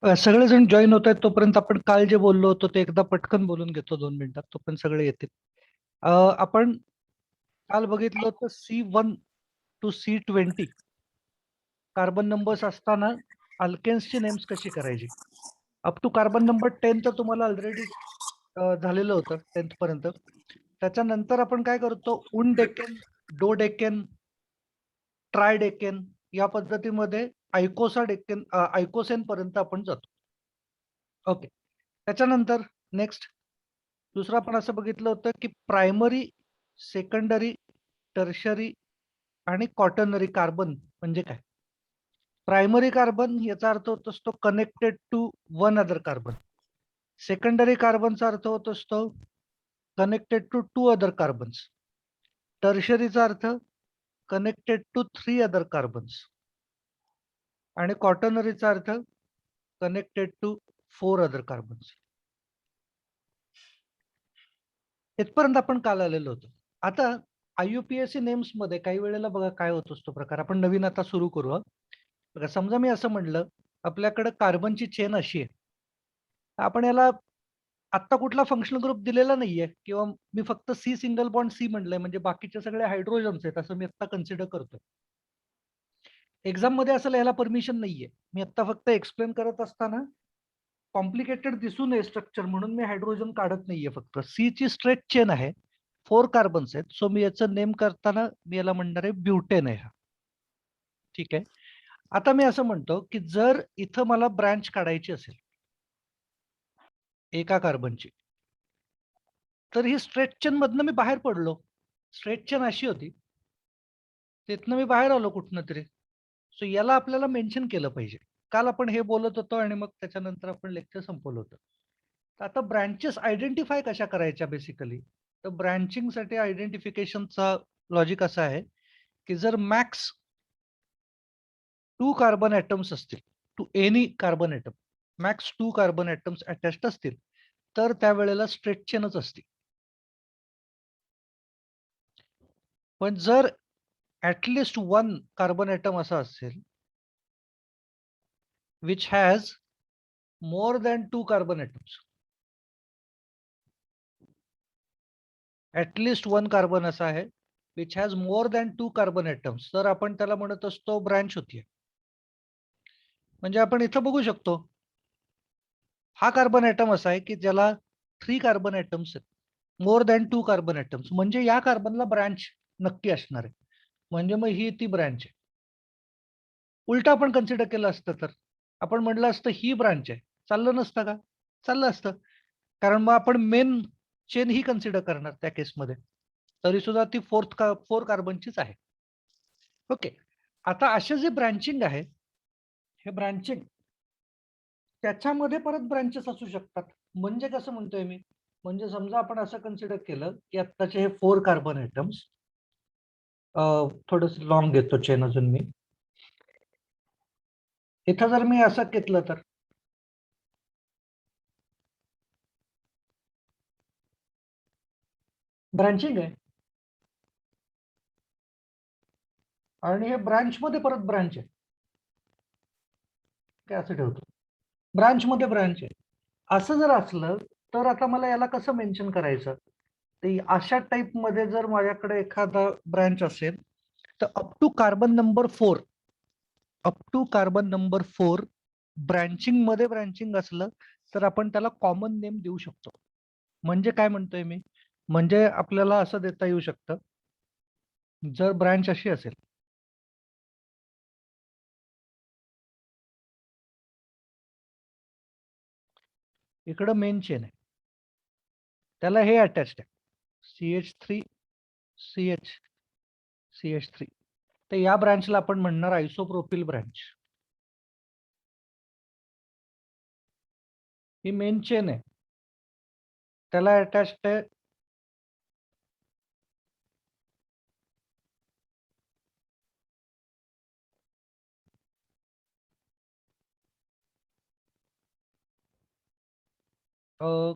सगळेजण जॉईन होत आहेत तोपर्यंत आपण काल जे बोललो होतो ते एकदा पटकन बोलून घेतो 2 मिनिटात तोपर्यंत सगळे येतील. आपण काल बघितलं होतं C1 to C20 carbon numbers असताना अल्केन्सची नेम्स कशी करायची. अप टू कार्बन नंबर 10 तर तुम्हाला ऑलरेडी झालेलं होतं 10th पर्यंत. त्याच्यानंतर आपण काय करतो, उन डेकेन, डो डेकेन, ट्राय डेकेन या पद्धतीमध्ये आयकोसेन पर्यंत आपण जातो. ओके. त्याच्यानंतर नेक्स्ट दुसरं आपण असं बघितलं होतं की प्रायमरी, सेकंडरी, टर्शरी आणि क्वाटर्नरी कार्बन म्हणजे काय. प्रायमरी कार्बन याचा अर्थ होत असतो connected to one other carbon. Secondary कार्बनचा अर्थ होत असतो connected to two other carbons. टर्शरीचा अर्थ connected to three other carbons आणि क्वाटर्नरीचा अर्थ connected to four other carbons. इथपर्यंत आपण काल आलेलो होतो. आता IUPAC नेम्स मध्ये काही वेळेला बघा काय होत असतो प्रकार. आपण नवीन आता सुरू करू हं. बघा समजा मी असं म्हणलं आपल्याकडे कार्बनची चेन अशी आहे. आपण याला आत्ता कुठला फंक्शनल ग्रुप दिलेला नाहीये किंवा मी फक्त सी सिंगल बॉन्ड सी म्हणलंय म्हणजे बाकीचे सगळे हायड्रोजन्स आहेत असं मी आता कन्सिडर करतोय. एक्झाम मध्ये असं लिहायला परमिशन नाहीये. मी आता फक्त एक्सप्लेन करत असताना कॉम्प्लिकेटेड दिसू नये स्ट्रक्चर म्हणून मी हायड्रोजन काढत नाहीये. फक्त सी ची स्ट्रेट चेन आहे, 4 कार्बन्स आहेत. सो मी याचं नेम करताना मी याला म्हणणार आहे ब्युटेन आहे हा. ठीक आहे. आता मी असं म्हणतो की जर इथं मला ब्रँच काढायची असेल एका कार्बनची, तर ही स्ट्रेट चेन मधनं मी बाहेर पडलो. स्ट्रेट चेन अशी होती, तिथनं मी बाहेर आलो कुठनं तरी. सो याला आपल्याला मेन्शन केलं पाहिजे. काल आपण हे बोलत होतो आणि मग त्याच्यानंतर आपण लेक्चर संपवलं होतं. तर आता ब्रँचेस आयडेंटिफाय कशा करायच्या बेसिकली. तर ब्रँचिंगसाठी आयडेंटिफिकेशनचा लॉजिक असा आहे की जर मॅक्स 2 कार्बन ॲटम्स असतील, to any carbon atom, max 2 carbon atoms attached असतील, तर त्यावेळेला स्ट्रेट चेनच असते. पण जर ॲटलिस्ट 1 कार्बन ॲटम असा असेल which has more than 2 carbon atoms. At least 1 carbon असा आहे which has more than 2 carbon atoms. तर आपण त्याला म्हणत असतो ब्रँच होतीये. म्हणजे आपण इथं बघू शकतो हा कार्बन ॲटम असा आहे की ज्याला 3 कार्बन ॲटम्स आहेत. मोर दॅन 2 कार्बन ॲटम्स म्हणजे या कार्बनला ब्रँच नक्की असणार आहे. म्हणजे मग ही ती ब्रँच आहे. उलट आपण कन्सिडर केलं असतं तर आपण म्हटलं असतं ही ब्रांच आहे. चाललं नसतं का? चाललं असतं. कारण मग आपण मेन चेन ही कन्सिडर करणार त्या केसमध्ये. तरी सुद्धा ती 4 कार्बनचीच आहे. ओके. आता असे जे ब्रँचिंग आहे, हे ब्रँचिंग त्याच्यामध्ये परत ब्रँचेस असू शकतात. म्हणजे कसं म्हणतोय मी? म्हणजे समजा आपण असं कन्सिडर केलं, की आत्ताचे हे 4 कार्बन ॲटम्स थोडंसं लॉंग घेतो चेन अजून मी. इथं जर मी असं घेतलं तर ब्रँचिंग आहे. आणि हे ब्रांच मध्ये परत ब्रांच आहे. काय असं ठेवतो. ब्रांच मध्ये ब्रांच आहे. असं जर असलं तर आता मला याला कसं मेन्शन करायचं? ते अशा टाईप मध्ये जर माझ्याकडे एखादा ब्रांच असेल तर up to carbon number 4 branching मध्ये ब्रँचिंग असलं तर आपण त्याला कॉमन नेम देऊ शकतो. म्हणजे काय म्हणतोय मी? म्हणजे आपल्याला असं देता येऊ शकतं, जर ब्रँच अशी असेल इकडं मेन चेन आहे, त्याला हे अटॅच्ड आहे CH3 CH CH3. तर या ब्रँचला आपण म्हणणार आयसोप्रोपिल ब्रँच. ही मेन चेन आहे, त्याला अटॅच्ड आहे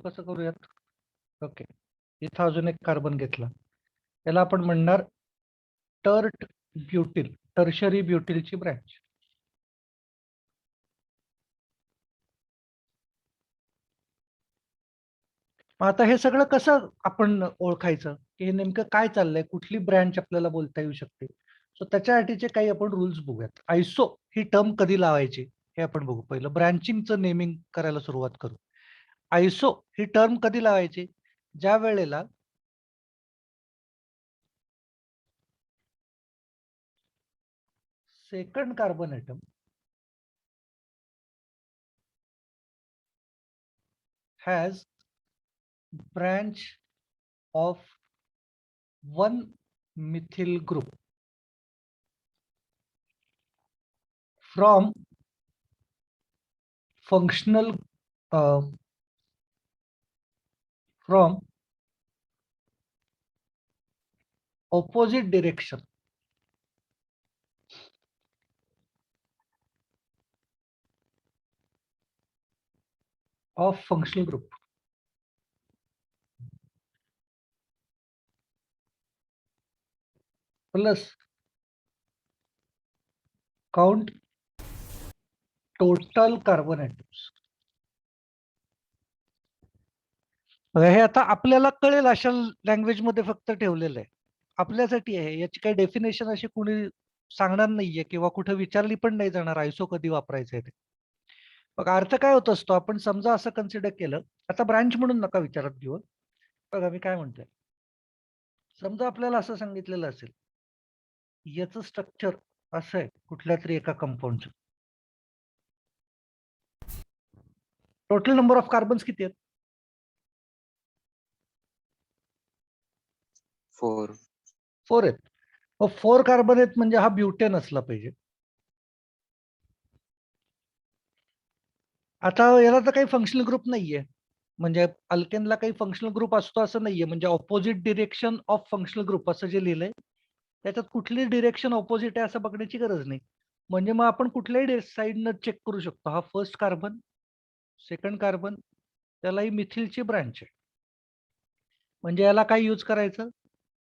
कसं करूयात. ओके. इथं अजून एक कार्बन घेतला, त्याला आपण म्हणणार टर्ट ब्युटिल, टर्शरी ब्युटिलची ब्रँच. आता हे सगळं कसं आपण ओळखायचं की हे नेमकं काय चाललंय, कुठली ब्रँच आपल्याला बोलता येऊ शकते. सो त्याच्यासाठीचे काही आपण रूल्स बघूयात. आयसो ही टर्म कधी लावायची हे आपण बघू. पहिलं ब्रँचिंगचं नेमिंग करायला सुरुवात करू. आयसो ही टर्म कधी लावायची? ज्या वेळेला second carbon atom has branch of one methyl group from functional from opposite direction of functional group. Plus count total carbon atoms. हे आता आपल्याला कळेल अशा लँग्वेज मध्ये फक्त ठेवलेलं आहे. आपल्यासाठी आहे, याची काही डेफिनेशन अशी कुणी सांगणार नाहीये किंवा कुठे विचारली पण नाही जाणार आयसो कधी वापरायचं आहे ते. बघा अर्थ काय होत असतो, आपण समजा असं कन्सिडर केलं, आता ब्रांच म्हणून नका विचारात घेऊ. बघा मी काय म्हणतोय, समजा आपल्याला असं सांगितलेलं असेल याचं स्ट्रक्चर असं आहे कुठल्या तरी एका कंपाऊंडचं. टोटल नंबर ऑफ कार्बन्स किती आहेत? 4 आहेत. मग 4 कार्बन आहेत म्हणजे हा ब्युटेन असला पाहिजे. आता याला तर काही फंक्शनल ग्रुप नाहीये, म्हणजे अल्केनला काही फंक्शनल ग्रुप असतो असं नाहीये. म्हणजे opposite direction of functional group असं जे लिहिलंय त्याच्यात कुठली डिरेक्शन ऑपोजिट आहे असं बघण्याची गरज नाही. म्हणजे मग आपण कुठल्याही साईडनं चेक करू शकतो. हा फर्स्ट कार्बन, सेकंड कार्बन, त्यालाही मिथिलची ब्रँच आहे. म्हणजे याला काय यूज करायचं,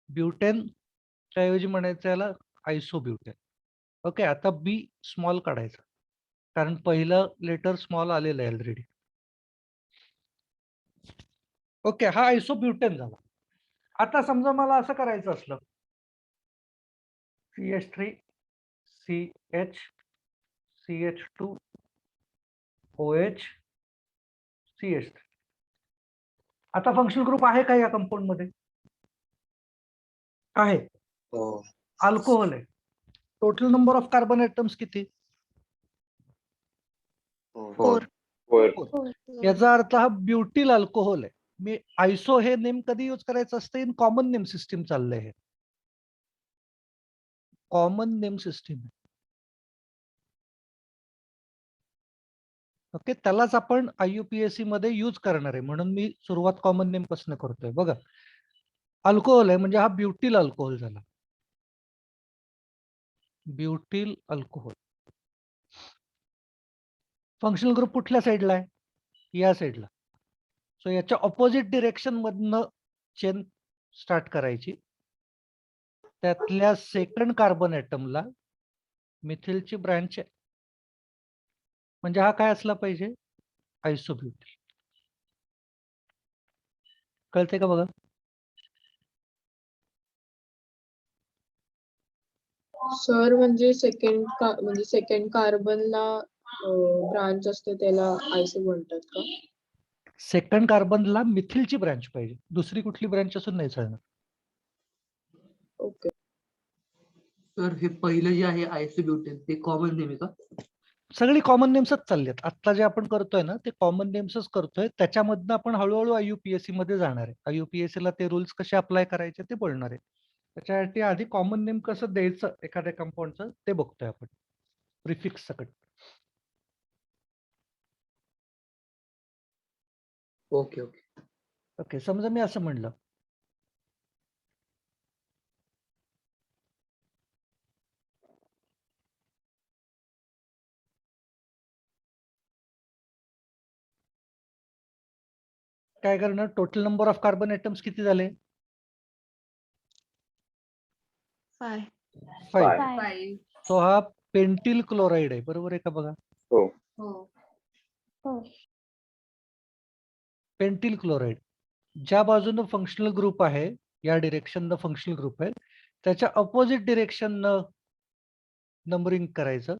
ब्युटेन ऐवजी म्हणायचं याला आयसोब्युटेन. ओके, आता बी स्मॉल काढायचं कारण पहिलं लेटर स्मॉल आलेलं आहे ऑलरेडी. ओके, हा आयसोब्युटेन झाला. आता समजा मला असं करायचं असलं CH3 CH CH2 OH CH3. आता फंक्शनल ग्रुप आहे का या कंपाऊंड मध्ये? आहे. अल्कोहोल आहे. Total number of carbon atoms किती? 4. याचा अर्थ हा ब्युटिल अल्कोहोल आहे. मी आयसो हे नेम कधी यूज करायचं असतं? इन कॉमन नेम सिस्टीम चाललंय हे. Common name system. ओके, त्यालाच आपण IUPAC मध्ये यूज करणार आहे, म्हणून मी सुरुवात कॉमन नेम पासून करतोय. बघा अल्कोहोल आहे म्हणजे हा ब्युटिल अल्कोहोल झाला. ब्युटिल अल्कोहोल. फंक्शनल ग्रुप कुठल्या साईडला आहे? या साईडला. सो याच्या ऑपोजिट डिरेक्शन मधनं चेन स्टार्ट करायची. त्यातल्या सेकंड कार्बन ॲटमला मिथिलची ब्रँच आहे, म्हणजे हा काय असला पाहिजे? आयसोब्युटिल. कळते का बघा? सर म्हणजे सेकंड कार्बनला ब्रांच असते त्याला आयसो म्हणतात का? सेकंड कार्बनला मिथिलची ब्रँच पाहिजे, दुसरी कुठली ब्रँच असून नाही चालणार. ओके सर हे पहिलं जे आहे आयसोब्युटेन ते कॉमन नेम आहे का? सगळी कॉमन नेम्सच चालली आहेत. आता जे आपण करतोय ना ते कॉमन नेम्सच करतोय. त्याच्यामधनं आपण हळूहळू IUPAC मध्ये जाणार आहे. IUPAC ला ते रूल्स कसे अप्लाय करायचे ते बोलणार आहे. त्याच्यासाठी आधी कॉमन नेम कसं द्यायचं एखाद्या कंपाऊंडचं ते बघतोय आपण प्रिफिक्स सकट. Okay okay. ओके, समजा मी असं म्हणलं काय करणार, total number of carbon atoms किती झाले? 5. 5. तो हा पेंटिल क्लोराईड आहे, बरोबर आहे का बघा? हो. Pentyl chloride. ज्या बाजूनं फंक्शनल ग्रुप आहे, या डिरेक्शननं फंक्शनल ग्रुप आहे, त्याच्या अपोजिट डिरेक्शननं नंबरिंग करायचं.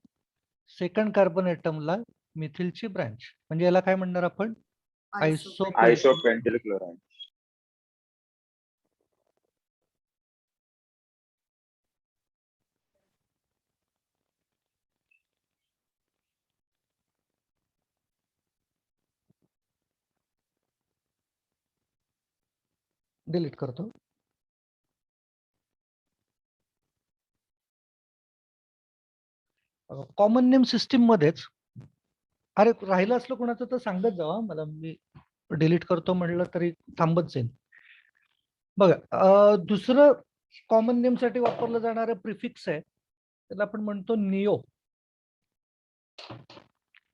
सेकंड कार्बन ॲटमला मिथिलची ब्रँच, म्हणजे याला काय म्हणणार आपण? आयसोपेंटिल क्लोराईड. डिलीट करतो. कॉमन नेम सिस्टीम मध्येच, अरे राहिलं असलं कोणाचं तर सांगत जावा मला, मी डिलीट करतो म्हणलं तरी थांबत जाईल. बघा, दुसरं कॉमन नेम साठी वापरलं जाणारं प्रिफिक्स आहे, त्याला आपण म्हणतो निओ.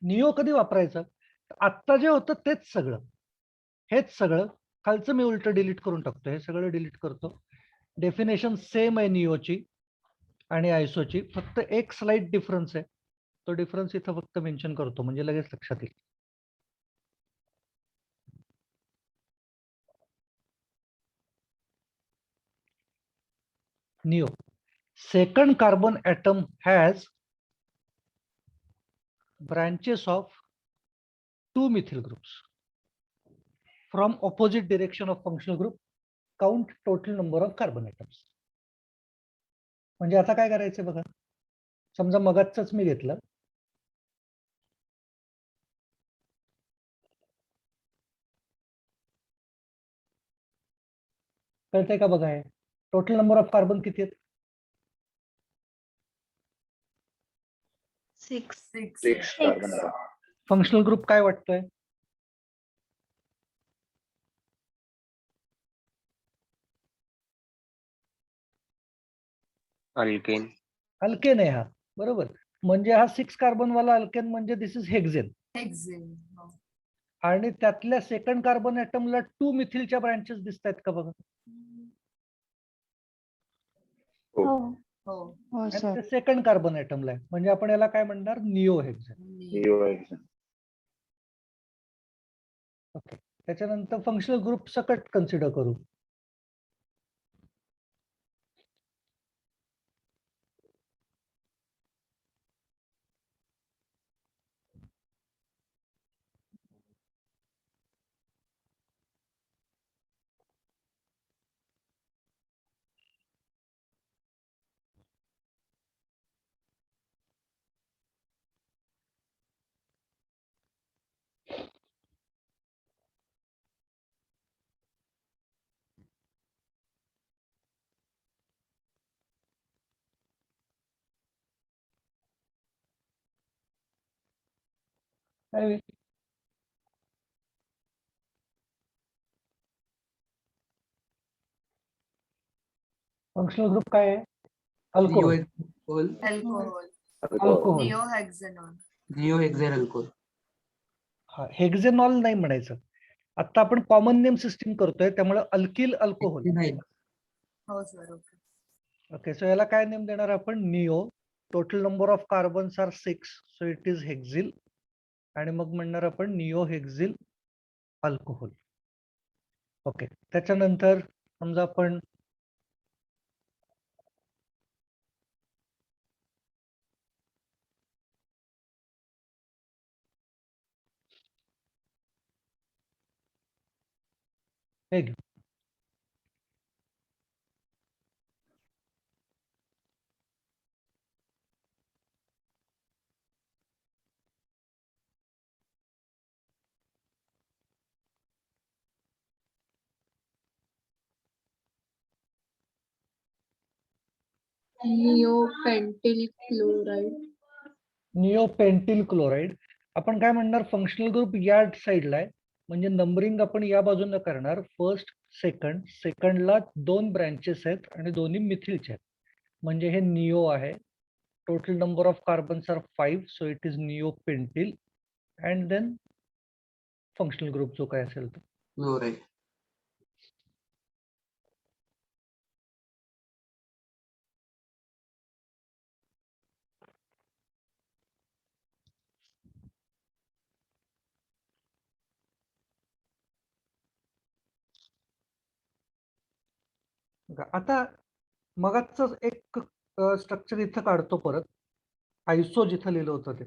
निओ कधी वापरायचं? आत्ता जे होतं तेच सगळं, हेच सगळं. खालचं मी उलट डिलीट करून टाकतो, हे सगळं डिलीट करतो. डेफिनेशन सेम आहे निओची आणि आयसोची, फक्त एक स्लाइट डिफरन्स आहे. तो डिफरन्स इथं फक्त मेन्शन करतो म्हणजे लगेच लक्षात येईल. Neo, second carbon atom has branches of 2 methyl groups from opposite direction of functional group. Count total number of carbon atoms. म्हणजे आता काय करायचं बघा, समजा मगाचच मी घेतलं, कळतंय का बघा? आहे टोटल नंबर ऑफ कार्बन किती आहेत? 6. 6 कार्बन ॲटम. फंक्शनल ग्रुप काय वाटतोय? अल्केन. अल्केन आहे हा, बरोबर. म्हणजे हा 6 कार्बन वाला अल्केन म्हणजे दिस इज हेक्झेन. आणि त्यातल्या सेकंड कार्बन ॲटमला 2 मिथिलच्या ब्रँचेस दिसत आहेत का बघा? हो सर. सेकंड कार्बन ॲटमला आहे, म्हणजे आपण याला काय म्हणणार? निओ हेक्झेन. निओहेक्झेन. ओके, त्याच्यानंतर फंक्शनल ग्रुप सकट कन्सिडर करू. काय होईल? फंक्शनल ग्रुप काय आहे? अल्कोहोल. अल्कोहोल. निओहेक्झेन अल्कोहोल. हा, हेक्झेनॉल नाही म्हणायचं. आता आपण कॉमन नेम सिस्टीम करतोय, त्यामुळे अल्किल अल्कोहोल. नाही. ओके, सो याला काय नेम देणार आपण? Neo. Total number of carbons are 6, so it is hexyl. आणि मग म्हणणार आपण निओ हेक्झिल अल्कोहोल. ओके, त्याच्यानंतर समजा आपण हे घेऊ. निओपेंटिल क्लोराईड. निओपेंटिल क्लोराईड. आपण काय म्हणणार? फंक्शनल ग्रुप या साईडला आहे, म्हणजे नंबरिंग आपण या बाजूने करणार. फर्स्ट सेकंड, सेकंडला 2 ब्रँचेस आहेत आणि दोन्ही मिथिलचे आहेत, म्हणजे हे निओ आहे. Total number of carbons are 5, so it is neopentyl. And then functional group जो काय असेल तो. क्लोराईड. बघा, आता मगाच एक स्ट्रक्चर इथं काढतो परत, आयसो जिथं लिहिलं होतं ते.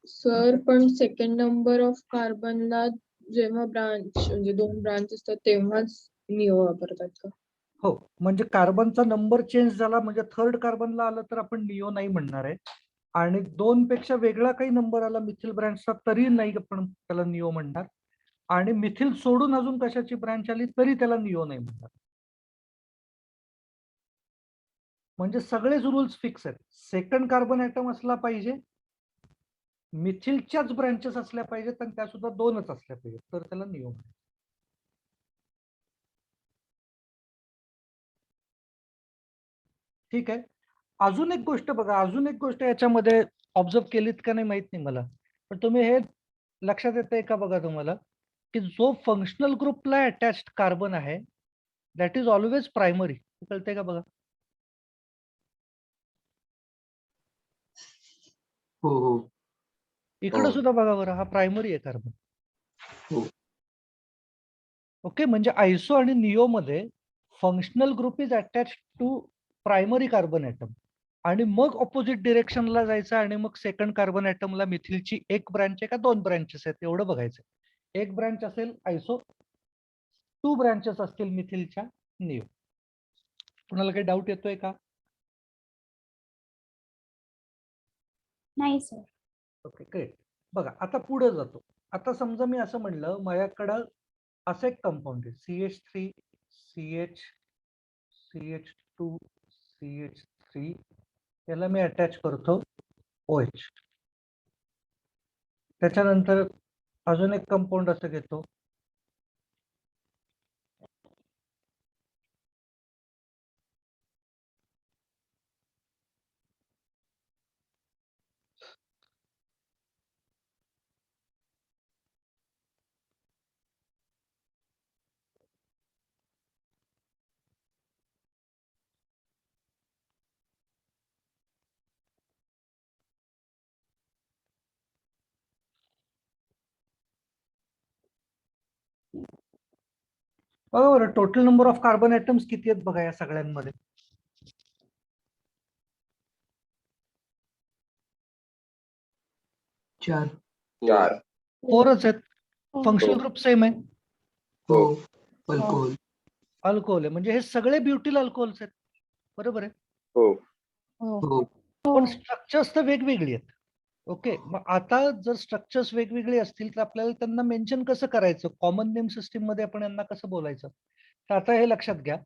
सर पण सेकंड नंबर ऑफ कार्बनला जेव्हा ब्रांच म्हणजे 2 ब्रांच असतात तेव्हाच निओ वापरतात का? हो, म्हणजे कार्बनचा नंबर चेंज झाला म्हणजे थर्ड कार्बनला आलं तर आपण निओ नाही म्हणणार आहे, आणि 2 पेक्षा वेगळा काही नंबर आला मिथिल ब्रँचचा तरी नाही आपण त्याला निओ म्हणणार, आणि मिथिल सोडून अजून कशाची ब्रँच आली तरी त्याला निओ नाही म्हणणार. म्हणजे सगळेच रूल्स फिक्स आहेत. सेकंड कार्बन ऍटम असला पाहिजे, मिथिलच्याच ब्रँचेस असल्या पाहिजेत आणि त्या सुद्धा 2च असल्या पाहिजेत, तर त्याला निओ म्हणतात. ठीक आहे. अजून एक गोष्ट बघा, अजून एक गोष्ट याच्यामध्ये ऑब्झर्व केलीत का नाही माहित नाही मला, पण तुम्ही हे लक्षात येतंय का बघा तुम्हाला, की जो फंक्शनल ग्रुपला अटॅच्ड कार्बन आहे दॅट इज ऑलवेज प्रायमरी. कळतंय का बघा? हो हो इकडे हो. सुद्धा बघा बरं, हा प्रायमरी आहे कार्बन. हो. ओके, म्हणजे आयसो आणि निओ मध्ये functional group is attach to primary carbon atom, आणि मग ऑपोजिट डिरेक्शनला जायचं आणि मग सेकंड कार्बन ॲटमला मिथिलची एक ब्रँच आहे का 2 ब्रँचेस आहेत एवढं बघायचं. एक ब्रँच असेल आयसो, 2 ब्रँचेस असतील मिथिलच्या निओ. कुणाला काही डाऊट येतोय का? नाही सर. Okay, great. बघा, आता पुढे जातो. आता समजा मी असं म्हणलं, माझ्याकडं असं एक कंपाऊंड आहे CH3 CH CH2 CH3, याला मी अटॅच करतो OH. त्याच्यानंतर अजून एक कंपाऊंड असं घेतो, बरोबर. Total number of carbon atoms किती आहेत बघा या सगळ्यांमध्ये? 4. 4. 4च आहेत. फंक्शनल हो. ग्रुप सेम आहे, हो अल्कोहोल. अल्कोहोल आहे, म्हणजे हे सगळे ब्युटिल अल्कोहोल्स आहेत. बरोबर आहे. हो. हो पण स्ट्रक्चर्स तर वेगवेगळी आहेत. ओके, मग आता जर स्ट्रक्चर्स वेगवेगळे असतील तर आपल्याला त्यांना मेन्शन कसं करायचं, कॉमन नेम सिस्टीम मध्ये आपण यांना कसं बोलायचं? तर आता हे लक्षात घ्या,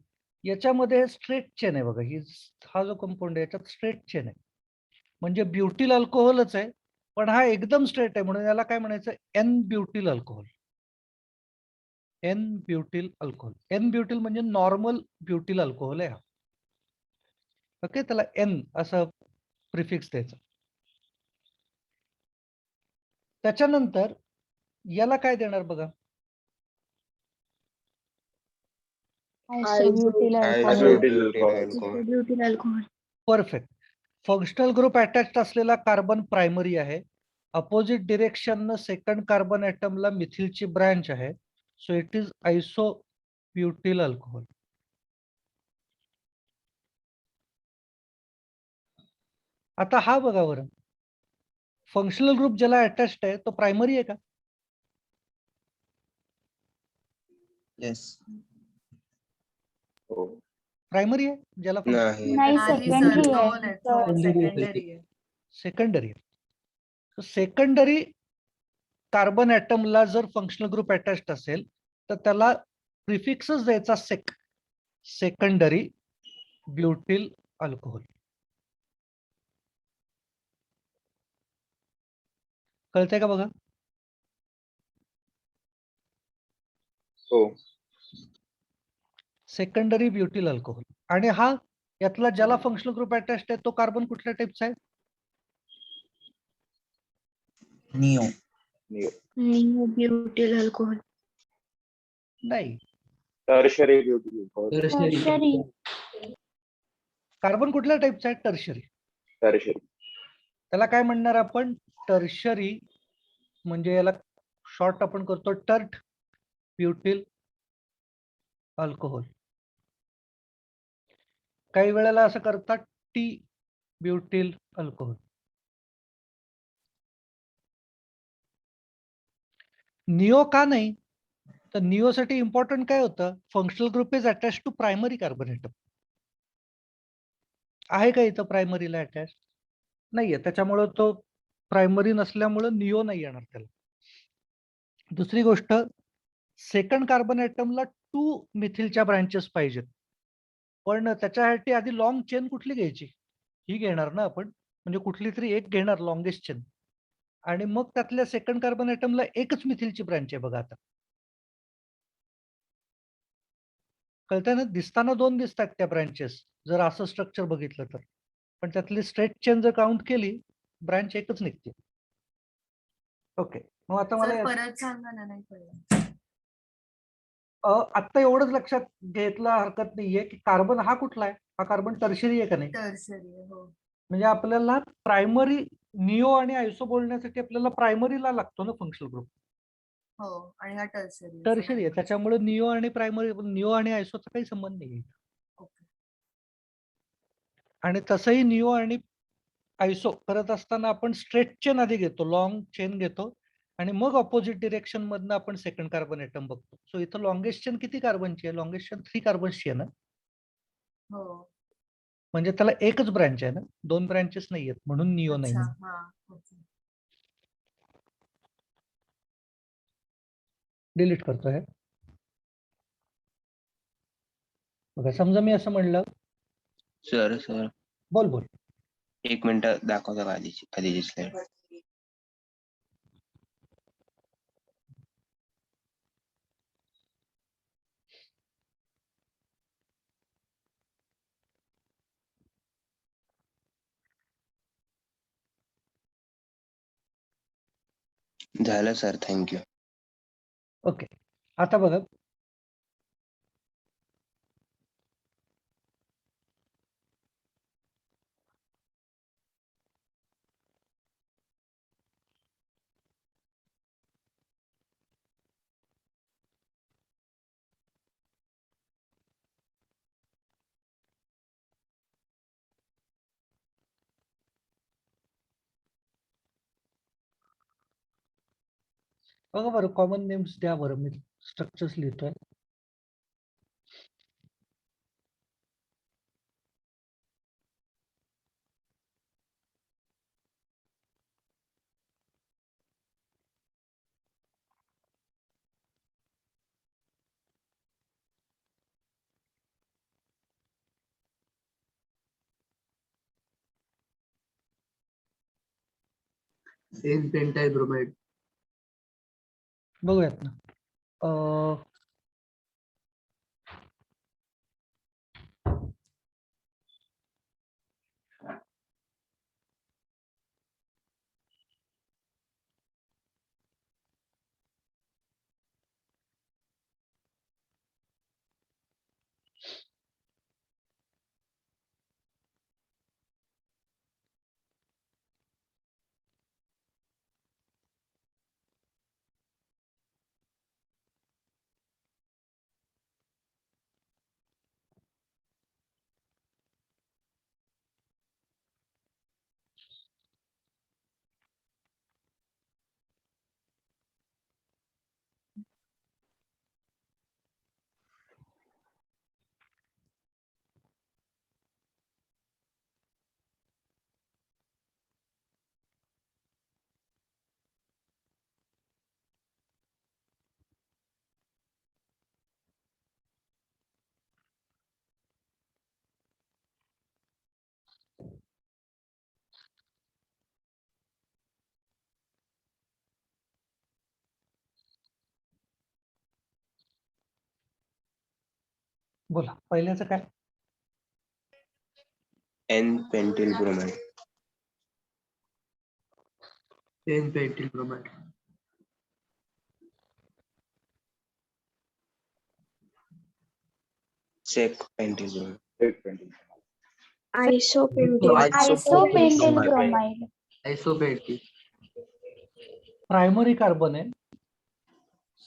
याच्यामध्ये स्ट्रेट चेन आहे बघा, ही हा जो कंपाऊंड आहे याच्यात स्ट्रेट चेन आहे, म्हणजे ब्युटिल अल्कोहोलच आहे, पण हा एकदम स्ट्रेट आहे म्हणून याला काय म्हणायचं, N butyl alcohol. N butyl alcohol. N butyl म्हणजे नॉर्मल ब्युटिल अल्कोहोल आहे हा. ओके, त्याला एन असं प्रिफिक्स द्यायचं. त्याच्यानंतर याला काय देणार बघा, isobutyl alcohol. Perfect. Functional group attached असलेला कार्बन प्रायमरी आहे, अपोजिट डिरेक्शन सेकंड कार्बन ॲटमला मिथिलची ब्रँच आहे, so it is iso butyl alcohol. आता हा बघा बरं, फंक्शनल ग्रुप ज्याला अटॅच्ड आहे तो प्रायमरी आहे का? येस. हो. प्रायमरी आहे ज्याला नाही. नाही, सेकंडरी सेकंडरी आहे. सेकंडरी आहे. सेकंडरी कार्बन ॲटमला जर फंक्शनल ग्रुप अटॅच्ड असेल तर त्याला प्रिफिक्सच द्यायचा सेक, सेकंडरी ब्युटिल अल्कोहोल. कळतंय का बघा? हो. Secondary butyl alcohol. आणि हा यातला ज्याला फंक्शनल ग्रुप अटॅच्ड आहे तो कार्बन कुठल्या टाईपचा आहे? निओ. निओ. ब्युटिल अल्कोहोल. नाही, टर्शरी ब्युटिल अल्कोहोल. टर्शरी. कार्बन कुठल्या टाईपचा आहे? टर्शरी. टर्शरी. त्याला काय म्हणणार आपण? टर्शरी म्हणजे याला शॉर्ट आपण करतो टर्ट ब्युटिल अल्कोहोल. काही वेळेला असं करतात टी ब्युटिल अल्कोहोल. निओ का नाही? तर निओसाठी इम्पॉर्टंट काय होतं? Functional group is attach to primary carbon atom. आहे का इथं प्रायमरीला अटॅच? नाहीये. त्याच्यामुळे तो प्रायमरी नसल्यामुळं निओ नाही येणार त्याला. दुसरी गोष्ट, सेकंड कार्बन ॲटमला 2 मिथिलच्या ब्रांचेस पाहिजेत. पण त्याच्यासाठी आधी लॉंग चेन कुठली घ्यायची? ही घेणार ना आपण. म्हणजे कुठली तरी एक घेणार लॉंगेस्ट चेन. आणि मग त्यातल्या सेकंड कार्बन ॲटमला एकच मिथिलची ब्रांच आहे बघा आता. कळतंय ना? दिसताना 2 दिसतात त्या ब्रांचेस जर असं स्ट्रक्चर बघितलं तर. पण त्यातली स्ट्रेट चेन जर काउंट केली, ब्रांच एकच निघते. ओके. मग आता मला सर परत सांगा ना, नाही कळलं. आता एवढंच लक्षात घेतलं हरकत नाहीये की कार्बन हा कुठला आहे? हा कार्बन टर्शरी आहे का नाही? टर्शरी हो. म्हणजे आपल्याला प्रायमरी निओ आणि आयसो बोलण्यासाठी आपल्याला प्रायमरीला लागतो ना फंक्शनल ग्रुप. हो आणि हा टर्शरी. टर्शरी आहे. त्याच्यामुळे निओ आणि प्रायमरी, निओ आणि आयसोचा काही संबंध नाही. ओके. आणि तसंही निओ आणि आयसो करत असताना आपण स्ट्रेट चेन आधी घेतो, लॉंग चेन घेतो आणि मग ऑपोजिट डिरेक्शन मधनं आपण सेकंड कार्बन ॲटम बघतो. सो इथं लॉंगेस्ट चेन किती कार्बनची आहे? लॉंगेस्ट चेन 3 कार्बनची आहे ना? हो. म्हणजे त्याला एकच ब्रँच आहे ना, 2 ब्रँचेस नाहीयेत म्हणून निओ नाही. अच्छा हा. ओके. डिलीट करतोय. बघा समजा मी असं म्हणलं, सर बोल. 1 मिनिट दाखवता का आधीची स्लाइड? झालं सर, थँक्यू. ओके. आता बघा, बरं कॉमन नेम्स द्या बरं, मी स्ट्रक्चर्स लिहितोय. एन पेंटायब्रोमाइड. बघूयात ना. बोला पहिल्याचं काय? N pentyl bromide. N pentyl bromide. Sec pentyl bromide. एक pentyl. Isopentane isopentane bromide. Isopentyl. Primary carbon आहे,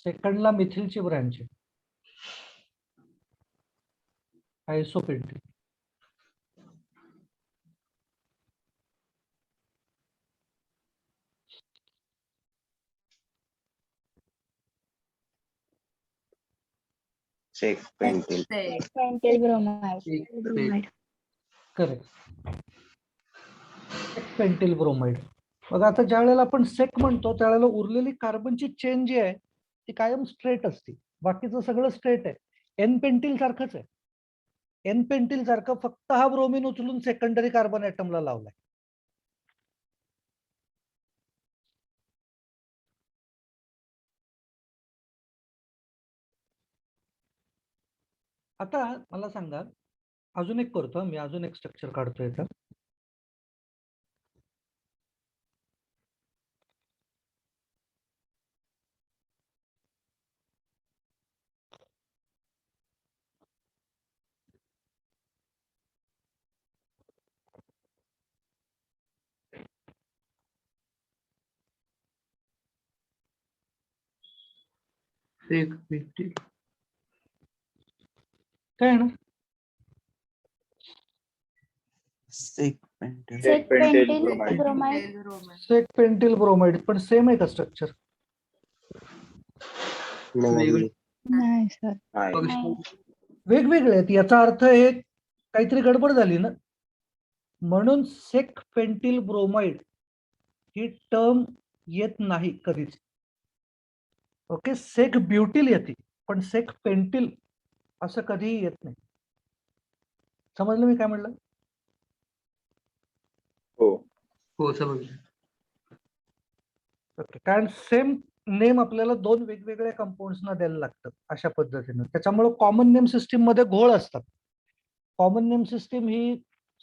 सेकंडला मिथिलची ब्रँच आहे, isopentane. Sec pentyl. Sec. Pentyl bromide. एक ब्रोमाइड. करेक्ट. Pentyl bromide. बघा आता ज्या वेळेला आपण सेक म्हणतो त्यावेळेला उरलेली कार्बनची चेन जी आहे ती कायम स्ट्रेट असते, बाकीचं सगळं स्ट्रेट आहे. एन पेंटिल सारखंच आहे. एन पेंटिल सारखं फक्त हा ब्रोमिन उचलून सेकंडरी कार्बन ऍटमला लावलाय. आता मला सांगा, अजून एक करतो मी, अजून एक स्ट्रक्चर काढतोय इथं. Sec pentyl. काय आहे ना, sec pentyl. Sec pentyl pentyl bromide. Bromide. Pentel bromide. Sec pentyl bromide पण सेम आहे का स्ट्रक्चर? वेगळी. नाही सर. नाही. Functional. वेगवेगळे आहेत. याचा अर्थ हे काहीतरी गडबड झाली ना, म्हणून सेक पेंटिल ब्रोमाइड ही टर्म येत नाही कधीच. ओके, सेक ब्युटिल येते पण सेक पेंटिल असं कधीही येत नाही. समजलं मी काय म्हणलं? हो. हो समजलं. ओके, कारण सेम नेम आपल्याला दोन वेगवेगळ्या कंपाऊंड्सना द्यायला लागतात अशा पद्धतीनं. त्याच्यामुळे कॉमन नेम सिस्टीम मध्ये घोळ असतात. कॉमन नेम सिस्टीम ही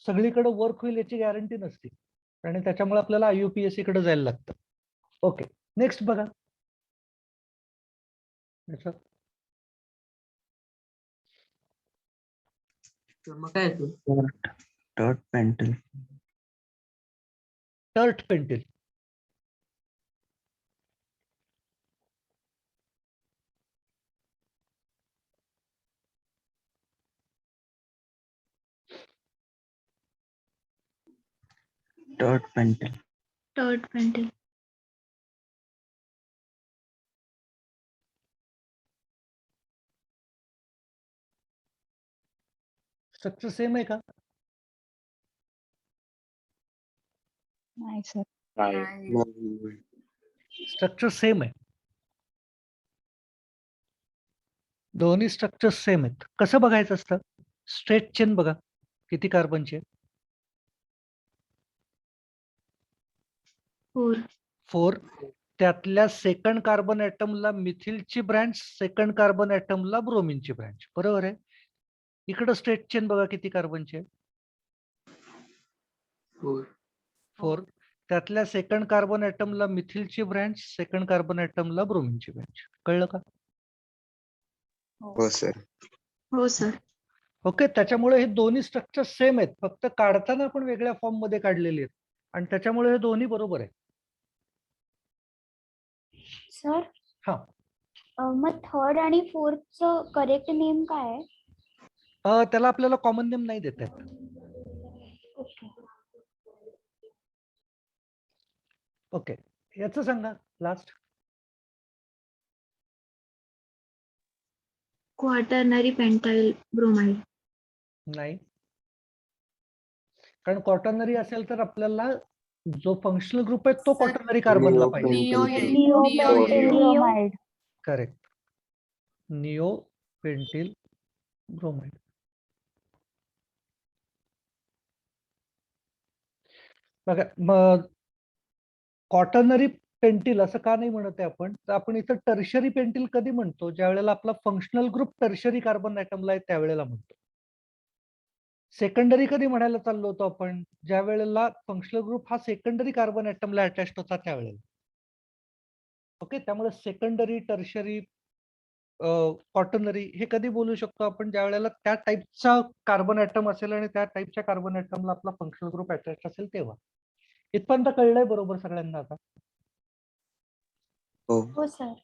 सगळीकडे वर्क होईल याची गॅरंटी नसते आणि त्याच्यामुळे आपल्याला IUPAC कडे जायला लागतं. ओके, नेक्स्ट बघा. तर मग काय येतो? Dot pentyl. Tert pentyl. Dot pentyl. Tert pentyl. Structure same आहे का? नाही सर. नाही. स्ट्रक्चर सेम आहे. दोन्ही स्ट्रक्चर सेम आहेत. कसं बघायचं असतं? स्ट्रेट चेन बघा किती कार्बनचे? 4. 4. त्यातल्या second carbon ऍटमला मिथिलची branch, second carbon ऍटमला ब्रोमिनची branch. बरोबर आहे. इकडं स्ट्रेट चेन बघा किती कार्बनचे? 4. 4. त्यातल्या second carbon ऍटमला मिथिलची branch, second carbon ऍटमला ब्रोमिनची branch. कळलं का? हो सर. हो सर. ओके, त्याच्यामुळे हे दोन्ही स्ट्रक्चर सेम आहेत, फक्त काढताना आपण वेगळ्या फॉर्म मध्ये काढलेली आहेत आणि त्याच्यामुळे हे दोन्ही बरोबर आहे. सर हा, मग थर्ड आणि फोर्थचं करेक्ट नेम काय आहे? त्याला आपल्याला कॉमन नेम नाही देत आहेत. ओके. ओके, याचं सांगा लास्ट. Quaternary pentyl bromide. नाही, कारण क्वाटर्नरी असेल तर आपल्याला जो फंक्शनल ग्रुप आहे तो क्वाटर्नरी कार्बनला पाहिजे. निओ येईल. निओ निओ पेंटिल येईल. Bromide. Correct. Neo pentyl bromide. बघा, मग क्वाटर्नरी पेंटिल असं का नाही म्हणत आहे आपण? तर आपण इथं टर्शरी पेंटिल कधी म्हणतो? ज्या वेळेला आपला फंक्शनल ग्रुप टर्शरी कार्बन ऍटमला आहे त्यावेळेला म्हणतो. सेकंडरी कधी म्हणायला चाललो होतो आपण? ज्या वेळेला फंक्शनल ग्रुप हा सेकंडरी कार्बन ऍटमला अटॅच होता त्यावेळेला. ओके, त्यामुळे सेकंडरी, टर्शरी, क्वाटर्नरी हे कधी बोलू शकतो आपण? ज्या वेळेला त्या टाईपचा कार्बन ऍटम असेल आणि त्या टाईपच्या कार्बन ऍटमला आपला फंक्शनल ग्रुप अटॅच असेल तेव्हा. इथपर्यंत कळलंय बरोबर सगळ्यांना आता? हो हो सर.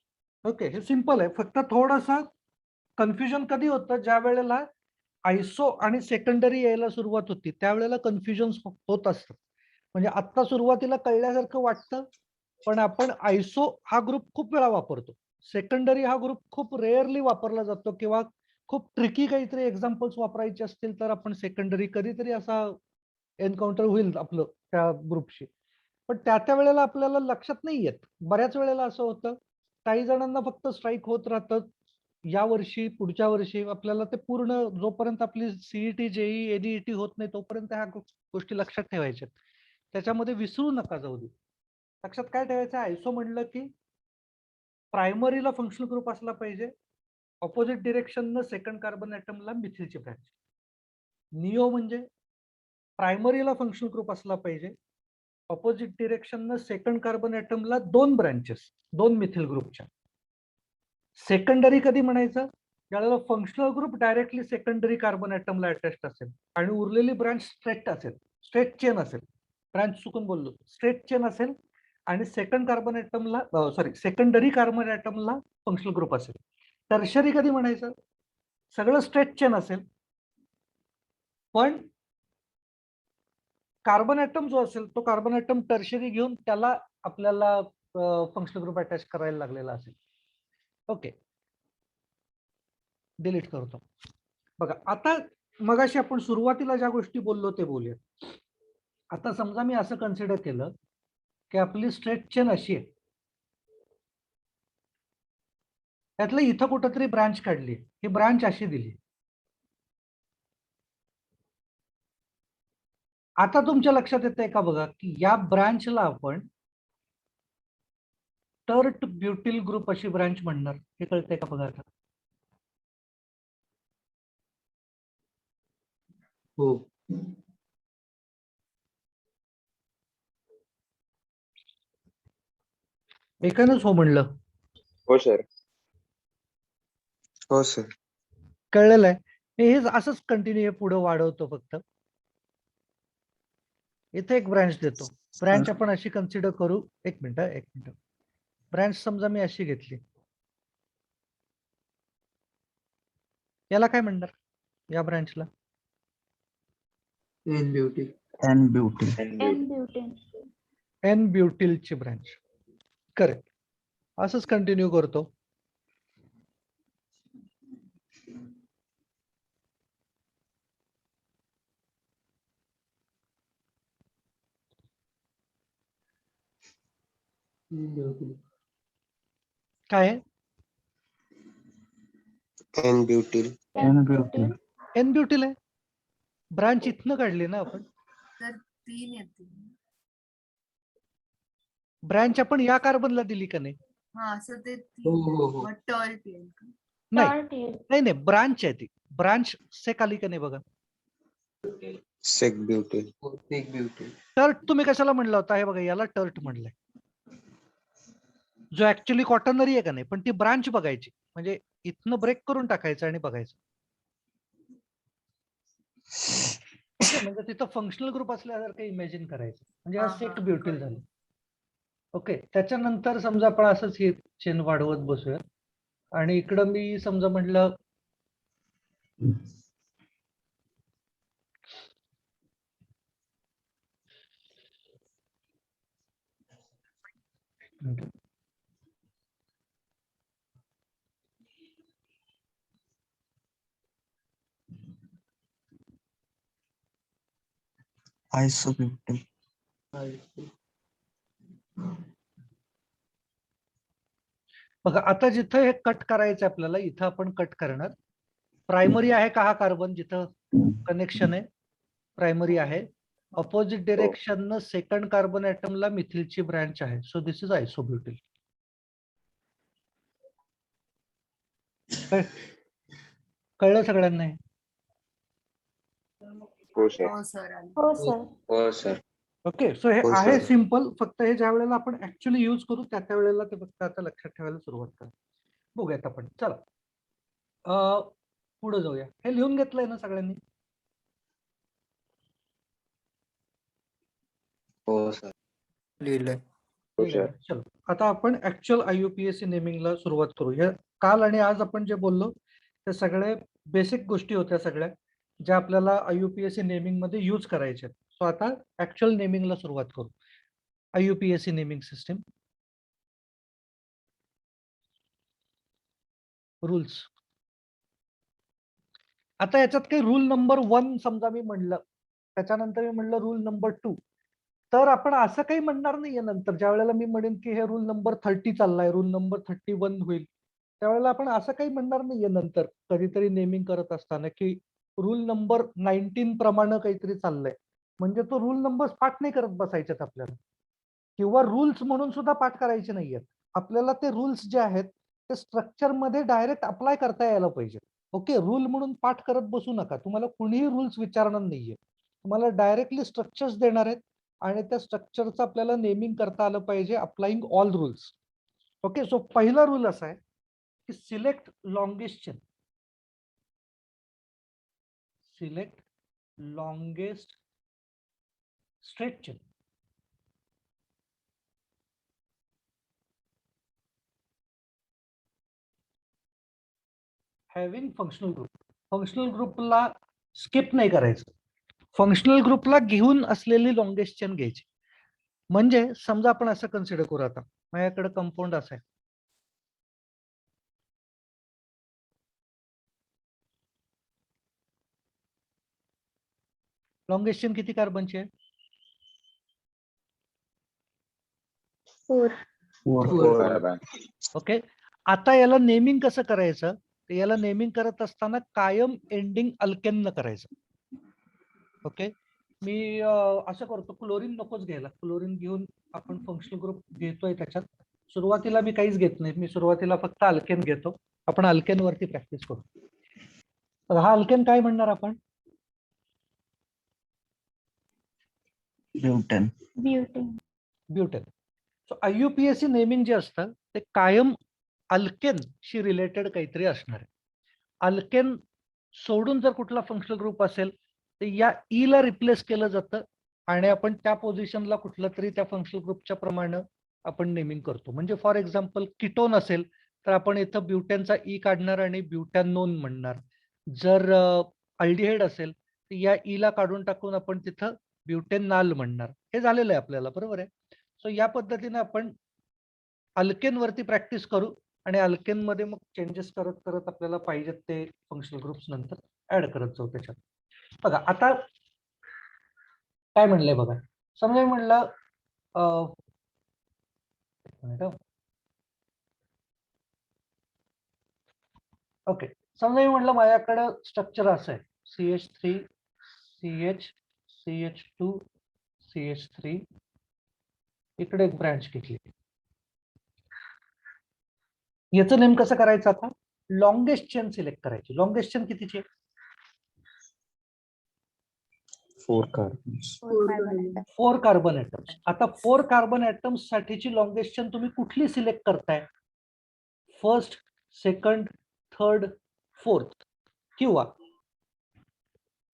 ओके, हे सिंपल आहे. फक्त थोडंसं कन्फ्युजन कधी होतं, ज्या वेळेला आयसो आणि सेकंडरी यायला सुरुवात होती त्यावेळेला कन्फ्युजन होत असतं. म्हणजे आत्ता सुरुवातीला कळल्यासारखं वाटतं, पण आपण आयसो हा ग्रुप खूप वेळा वापरतो. सेकंडरी हा ग्रुप खूप रेअरली वापरला जातो किंवा खूप ट्रिकी काहीतरी एक्झाम्पल्स वापरायचे असतील तर आपण सेकंडरी कधीतरी असा एन्काउंटर होईल आपलं त्या ग्रुपशी. पण त्या वेळेला आपल्याला लक्षात नाही येत. बऱ्याच वेळेला असं होतं, काही जणांना फक्त स्ट्राईक होत राहतं. या वर्षी, पुढच्या वर्षी आपल्याला ते पूर्ण जोपर्यंत आपली सीईटी, जेई, एनईटी होत नाही तोपर्यंत ह्या गोष्टी लक्षात ठेवायच्या. त्याच्यामध्ये विसरू नका जाऊ दे. लक्षात काय ठेवायचं, आयसो म्हणलं की प्रायमरीला फंक्शनल ग्रुप असला पाहिजे. ऑपोजिट डिरेक्शननं सेकंड कार्बन ॲटमला मिथिलची ब्रँच. निओ म्हणजे प्रायमरीला फंक्शनल ग्रुप असला पाहिजे. ऑपोजिट डिरेक्शननं सेकंड कार्बन ॲटमला 2 ब्रँचेस, 2 मिथिल ग्रुपच्या. सेकंडरी कधी म्हणायचं, ज्यावेळेला functional group directly secondary carbon ॲटमला अटॅच्ड असेल आणि उरलेली ब्रांच स्ट्रेट असेल, स्ट्रेट चेन असेल. ब्रांच चुकून बोललो, स्ट्रेट चेन असेल आणि सेकंड कार्बन ॲटमला सेकंडरी कार्बन ॲटमला फंक्शनल ग्रुप असेल. टर्शरी कधी म्हणायचं, सगळं स्ट्रेट चेन असेल पण कार्बन ॲटम जो असेल तो कार्बन ॲटम टर्शरी घेऊन त्याला आपल्याला फंक्शनल ग्रुप अटॅच करायला लागलेला असेल. ओके, डिलीट करतो. बघा आता मगाशी आपण सुरुवातीला ज्या गोष्टी बोललो ते बोलूया. आता समजा मी असं कन्सिडर केलं की आपली स्ट्रेट चेन अशी आहे, त्यातलं इथं कुठंतरी ब्रांच काढली, ही ब्रांच अशी दिली. आता तुमच्या लक्षात येतंय का बघा की या ब्रांचला आपण टर्ट ब्युटिल ग्रुप अशी ब्रांच म्हणणार. हे कळतंय का बघा आता. हो. एकानंच हो म्हणलं. हो सर. हो सर. कळलेलं आहे. हे असंच कंटिन्यू पुढे वाढवतो. फक्त इथे एक ब्रांच देतो. ब्रांच आपण अशी कन्सिडर करू. एक मिनिट. ब्रांच समजा मी अशी घेतली, याला काय म्हणणार, या ब्रांचला N butyl. N butyl. N butane. N ब्युटिलची ब्रांच. करेक्ट. असंच कंटिन्यू करतो. काय आहे? N butyl. N butyl. N butyl आहे. ब्रांच इथनं काढली ना आपण. तर 3 येतील. ब्रांच आपण या कार्बनला दिली का नाही? हा असं ते हो, हो, हो. टर्ट येईल का? नाही, ब्रांच आहे ती. ब्रांच सेक आली का नाही बघा. सेक ब्युटिल. एक ब्युटी. टर्ट तुम्ही कशाला म्हणला होता, हे बघा याला टर्ट म्हणलंय. जो ऍक्च्युली कॉटनरी आहे का नाही, पण ती ब्रांच बघायची. म्हणजे इथनं ब्रेक करून टाकायचं आणि बघायचं. ओके, म्हणजे तिथं फंक्शनल ग्रुप असल्यासारखं इमॅजिन करायचं. म्हणजे हा सेक ब्युटिल झालं. ओके, त्याच्यानंतर समजा आपण असंच ही चेन वाढवत बसूया आणि इकडं मी समजा म्हटलं आयसोब्युटिल. बघा आता जिथं हे कट करायचं आपल्याला, इथं आपण कट करणार. प्रायमरी आहे का हा कार्बन जिथं कनेक्शन आहे, प्रायमरी आहे. अपोजिट डिरेक्शन सेकंड कार्बन ॲटमला मिथिलची ब्रँच आहे. So this is isobutyl. कळलं सगळ्यांना? हो सर. हो सर. हो सर. हो सर. ओके, सो हे हो, आहे सर. सिम्पल. फक्त हे ज्या वेळेला आपण ऍक्च्युअली यूज करू त्या वेळेला ते फक्त आता लक्षात ठेवायला सुरुवात करा. बघूयात आपण. चला पुढे जाऊया. हे लिहून घेतलंय ना सगळ्यांनी? हो सर. लिहिलंय. हो सर. चलो आता आपण ऍक्च्युअल IUPAC नेमिंगला सुरुवात करू. या काल आणि आज आपण जे बोललो ते सगळे बेसिक गोष्टी होत्या सगळ्या ज्या आपल्याला IUPAC नेमिंग मध्ये यूज करायच्या. सो आता ऍक्च्युअल नेमिंगला सुरुवात करू. IUPAC naming system rules. आता याच्यात काही रूल नंबर 1 समजा मी म्हणलं, त्याच्यानंतर मी म्हणलं रूल नंबर 2, तर आपण असं काही म्हणणार नाहीये नंतर ज्या वेळेला मी म्हणेन की हे रूल नंबर 30 चाललाय, रूल नंबर 31 होईल, त्यावेळेला आपण असं काही म्हणणार नाहीये नंतर कधीतरी नेमिंग करत असताना की रूल नंबर 19 प्रमाणे काहीतरी चाललंय. म्हणजे तो रूल नंबर पाठ नाही करत बसायच्यात आपल्याला, किंवा रूल्स म्हणून सुद्धा पाठ करायचे नाहीयेत. आपल्याला ते रूल्स जे आहेत ते स्ट्रक्चर मध्ये डायरेक्ट अप्लाय करता यायला पाहिजे. ओके, रूल म्हणून पाठ करत बसू नका. तुम्हाला कुणीही रूल्स विचारणार नाहीये, तुम्हाला डायरेक्टली स्ट्रक्चर्स देणार आहेत आणि त्या स्ट्रक्चरचं आपल्याला नेमिंग करता आलं पाहिजे applying all rules. Okay, so पहिला रूल असा आहे की select longest chain. Select longest straight chain. Having functional group. Functional ग्रुपला स्किप नाही करायचं. फंक्शनल ग्रुपला घेऊन असलेली लॉंगेस्ट चेन घ्यायची. म्हणजे समजा आपण असं कन्सिडर करू, आता माझ्याकडे कंपाऊंड असं आहे, लॉंगेस्ट चेन किती कार्बनची आहे? 4. 4 कार्बन. ओके, आता याला नेमिंग कसं करायचं? तर याला नेमिंग करत असताना कायम एंडिंग अल्केन न करायचं. ओके, मी असं करतो, क्लोरीन नकोच घ्यायला. क्लोरीन घेऊन आपण फंक्शनल ग्रुप घेतोय त्याच्यात. सुरुवातीला मी काहीच घेत नाही, मी सुरुवातीला फक्त अल्केन घेतो. आपण अल्केन वरती प्रॅक्टिस करू. तर हा अल्केन काय म्हणणार आपण? Butane. Butane. Butane. So IUPAC naming जे असतं ते कायम अल्केनशी रिलेटेड काहीतरी असणार आहे. अल्केन सोडून जर कुठला फंक्शनल ग्रुप असेल तर या ला रिप्लेस केलं जातं आणि आपण त्या पोझिशनला कुठलं तरी त्या फंक्शनल ग्रुपच्या प्रमाणे आपण नेमिंग करतो. म्हणजे फॉर एक्झाम्पल कीटोन असेल तर आपण इथं ब्युटेनचा काढणार आणि ब्युटॅनोन म्हणणार. जर अल्डिहाइड असेल तर या ला काढून टाकून आपण तिथं ब्युटेनाल म्हणणार. हे झालेलं आहे आपल्याला, बरोबर आहे. सो या पद्धतीने आपण अल्केन वरती प्रॅक्टिस करू आणि अल्केन मध्ये मग चेंजेस करत करत आपल्याला पाहिजेत ते फंक्शनल ग्रुप्स नंतर ऍड करत जाऊ त्याच्यात. बघा आता काय म्हणलंय बघा. समजा मी म्हणलं ओके, समजा मी म्हटलं माझ्याकडं स्ट्रक्चर असं आहे, CH3 CH CH2 CH3, इकडे एक ब्रँच घेतली. याचं नेम कसं करायचं? आता लॉंगेस्ट चेन सिलेक्ट करायची. लॉंगेस्ट चेन कितीची आहे? 4 कार्बन. 4 carbon atoms. आता 4 कार्बन ऍटम्स साठीची लॉंगेस्ट चेन तुम्ही कुठली सिलेक्ट करताय? फर्स्ट, सेकंड, थर्ड, फोर्थ, किंवा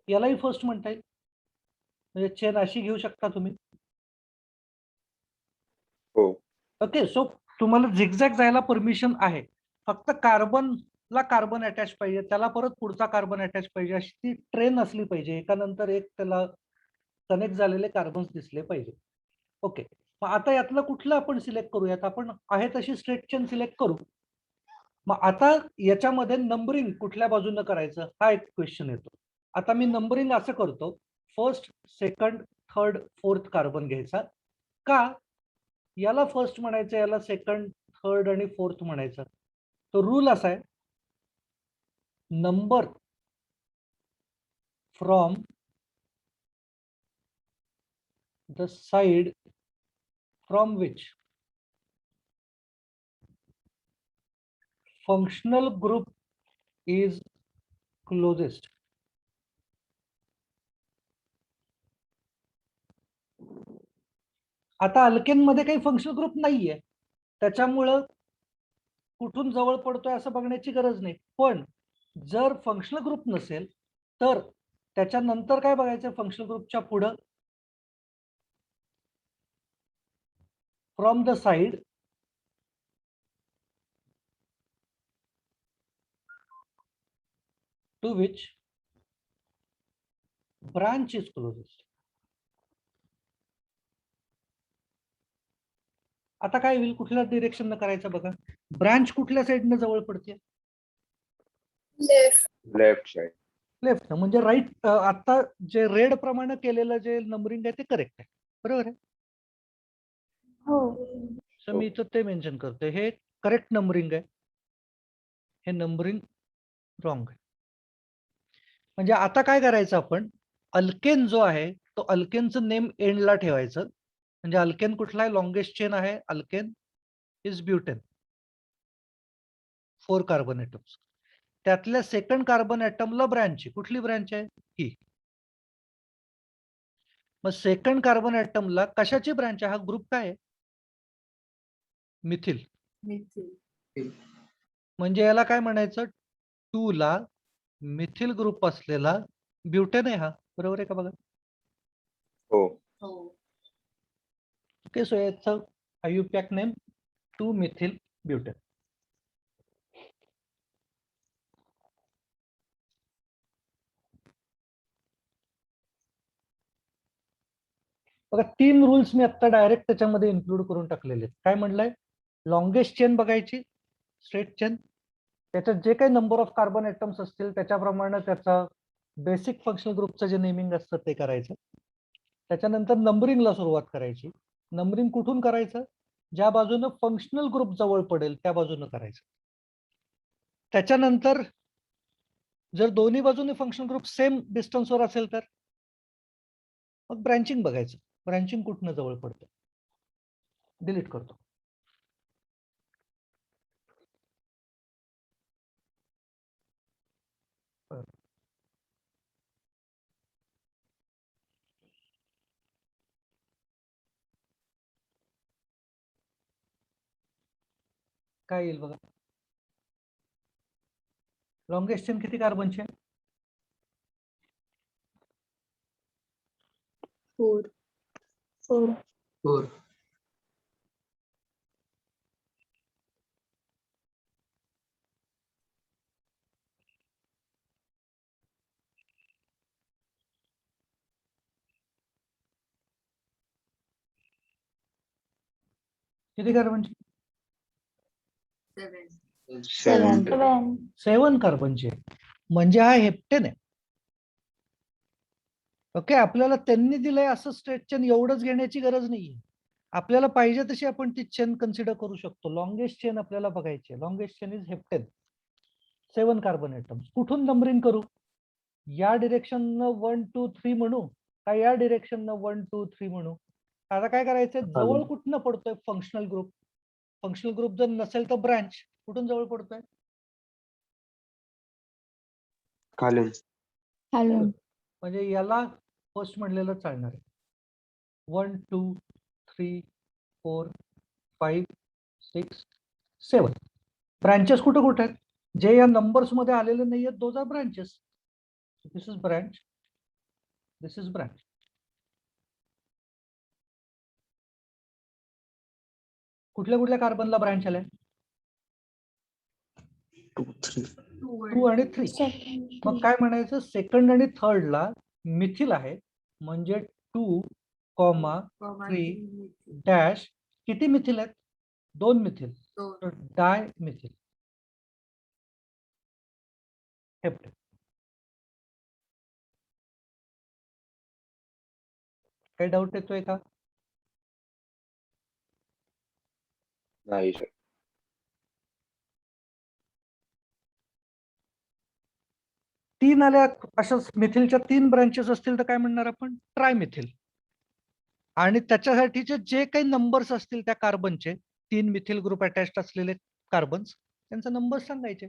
यालाही फर्स्ट म्हणता येईल. म्हणजे चेन अशी घेऊ शकता तुम्ही. हो. ओके, सो तुम्हाला झिगझॅग जायला परमिशन आहे. फक्त कार्बनला कार्बन अटॅच पाहिजे, त्याला परत पुढचा कार्बन अटॅच पाहिजे, अशी ती ट्रेन असली पाहिजे. एकानंतर एक त्याला कनेक्ट झालेले कार्बन्स दिसले पाहिजे. ओके, मग आता यातलं कुठलं आपण सिलेक्ट करूयात? आपण आहे तशी स्ट्रेट चेन सिलेक्ट करू. मग आता याच्यामध्ये नंबरिंग कुठल्या बाजूने करायचं हा एक क्वेश्चन येतो. आता मी नंबरिंग असं करतो, first, second, third, fourth carbon घ्यायचा का याला फर्स्ट म्हणायचं, याला सेकंड, थर्ड आणि फोर्थ म्हणायचं? तो रूल असा आहे, number from the side from which functional group is closest. आता अल्केन मध्ये काही फंक्शनल ग्रुप नाहीये, त्याच्यामुळं कुठून जवळ पडतोय असं बघण्याची गरज नाही. पण जर फंक्शनल ग्रुप नसेल तर त्याच्यानंतर काय बघायचं? फंक्शनल ग्रुपच्या पुढं from the side to which branch is closest. आता काय होईल, कुठल्या डिरेक्शन न करायचं बघा. ब्रांच कुठल्या साईडनं जवळ पडते? Left side. लेफ्ट, म्हणजे राईट. आता जे रेड प्रमाणे केलेलं जे नंबरिंग आहे ते करेक्ट आहे, बरोबर आहे. हो. सो मी इथं ते मेन्शन करतोय, हे करेक्ट नंबरिंग आहे, हे नंबरिंग रॉंग आहे. म्हणजे आता काय करायचं आपण, अल्केन जो आहे तो अल्केनचं नेम एंडला ठेवायचं. म्हणजे अल्केन कुठला आहे, लॉंगेस्ट चेन आहे alkane is butane, 4 carbon atoms. त्यातल्या सेकंड कार्बन ॲटमला ब्रँच, कुठली ब्रँच आहे ही. मग सेकंड कार्बन ॲटमला कशाची ब्रँच आहे, हा ग्रुप काय आहे, मिथिल. मिथिल. म्हणजे याला काय म्हणायचं, 2 ला मिथिल ग्रुप असलेला ब्युटेन आहे हा, बरोबर आहे का बघा. हो. हो. ओके, सो याचं IUPAC नेम 2 मिथिल ब्युटेन. बघा 3 रूल्स मी आता डायरेक्ट त्याच्यामध्ये इन्क्लूड करून टाकलेले आहेत. काय म्हणलंय, लॉंगेस्ट चेन बघायची, स्ट्रेट चेन, त्याच्यात जे काही नंबर ऑफ कार्बन ॲटम्स असतील त्याच्याप्रमाणे त्याचा बेसिक फंक्शनल ग्रुपचं जे नेमिंग असतं ते करायचं. त्याच्यानंतर नंबरिंगला सुरुवात करायची. नंबरिंग कुठून करायचं, ज्या बाजूनं फंक्शनल ग्रुप जवळ पडेल त्या बाजूनं करायचं. त्याच्यानंतर जर दोन्ही बाजूने फंक्शनल ग्रुप सेम डिस्टन्सवर असेल तर मग ब्रँचिंग बघायचं, ब्रँचिंग कुठनं जवळ पडतं. डिलीट करतो. काय येईल बघा, लॉंगेस्ट चेन किती कार्बनचे, 4. 4. 4. किती कार्बनचे, 7. 7. 7. 7 कार्बनचे. म्हणजे हा हेप्टेन आहे. ओके, आपल्याला त्यांनी दिलंय असं स्ट्रेट चेन एवढंच घेण्याची गरज नाहीये. आपल्याला पाहिजे तशी आपण ती चेन कन्सिडर करू शकतो. लॉंगेस्ट चेन आपल्याला बघायची आहे. Longest chain is heptane, 7 carbon atoms. कुठून नंबरिंग करू, या डिरेक्शननं 1 2 3 म्हणू का या डिरेक्शननं 1 2 3 म्हणू. आता काय करायचंय, जवळ कुठनं पडतोय फंक्शनल ग्रुप. फंक्शनल ग्रुप जर नसेल तर ब्रांच कुठून जवळ पडतोय, खालून. खालून. म्हणजे याला फर्स्ट म्हणलेलं चालणार आहे. 1 2 3 4 5 6 7 ब्रांचेस कुठं कुठे आहेत, जे या नंबर्स मध्ये आलेले नाही आहेत, those are branches. This is branch, this is branch. कुठल्या कुठल्या कार्बनला ब्रांच आल्या, 2 3. 2 आणि 3. मग काय म्हणायचं, सेकंड आणि थर्डला मिथिल आहे, म्हणजे 2, 3 डॅश. किती मिथिल आहेत, 2 मिथिल, डाय मिथिल हेप्टेन. काही डाऊट येतोय का, नाही सर. 3 आल्या अशाच मिथिलच्या 3 ब्रांचेस असतील तर काय म्हणणार आपण, ट्रायमिथिल. आणि त्याच्यासाठीचे जे काही नंबर्स असतील त्या कार्बनचे, 3 मिथिल ग्रुप अटॅच्ड असलेले कार्बन्स, त्यांचा नंबर सांगायचे.